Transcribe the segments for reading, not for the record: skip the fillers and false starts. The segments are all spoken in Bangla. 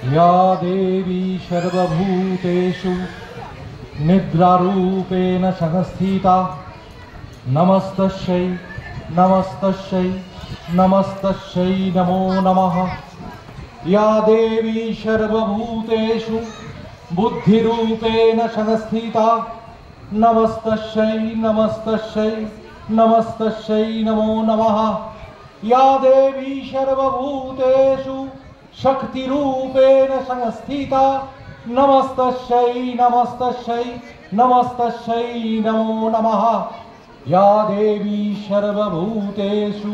या देवी सर्वभूतेषु निद्रारूपेण संस्थिता नमस्तस्यै नमस्तस्यै नमस्तस्यै नमो नमः। या देवी सर्वभूतेषु बुद्धिरूपेण संस्थिता नमस्तस्यै नमस्तस्यै नमस्तस्यै नमो नमः। या देवी सर्वभूतेषु शक्तिरूपेण संस्थिता नमस्तस्यै नमस्तस्यै नमस्तस्यै नमो नमः। या देवी सर्वभूतेषु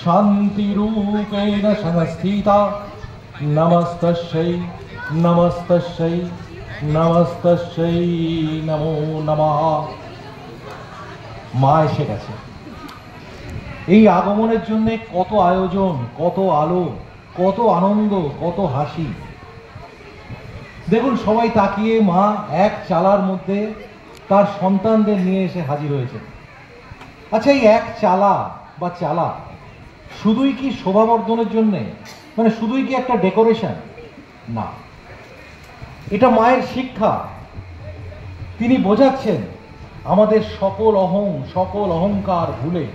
शान्तिरूपेण संस्थिता नमस्तस्यै नमस्तस्यै नमस्तस्यै नमो नमः। মা এসে গেছে। এই আগমনের জন্য কত আয়োজন, কত আলো, কত আনন্দ, কত হাসি। দেখুন সবাই তাকিয়ে মা এক চালার মধ্যে তার সন্তানদের নিয়ে এসে হাজির হয়েছে। আচ্ছা এই এক চালা বা চালা শুধুই কি শোভাবর্ধনের জন্যে, মানে শুধুই কি একটা ডেকোরেশন? না, এটা মায়ের শিক্ষা। তিনি বোঝাচ্ছেন আমাদের সকল অহংকার ভুলে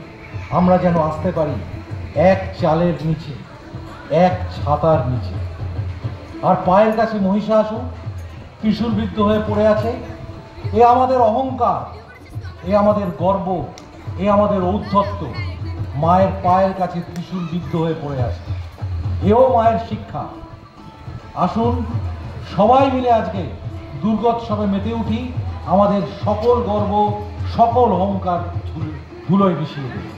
আমরা যেন আসতে পারি এক চালের নিচে, এক ছাতার নিচে। আর পায়ের কাছে মহিষাসুর ত্রিশূলবিদ্ধ হয়ে পড়ে আছে। এ আমাদের অহংকার, এ আমাদের গর্ব, এ আমাদের ঔদ্ধত্য। মায়ের পায়ের কাছে ত্রিশূলবিদ্ধ হয়ে পড়ে আছে, এও মায়ের শিক্ষা। আসুন সবাই মিলে আজকে দুর্গোৎসবে মেতে উঠি, আমাদের সকল গর্ব, সকল অহংকার ধুলোয় মিশিয়ে দিই।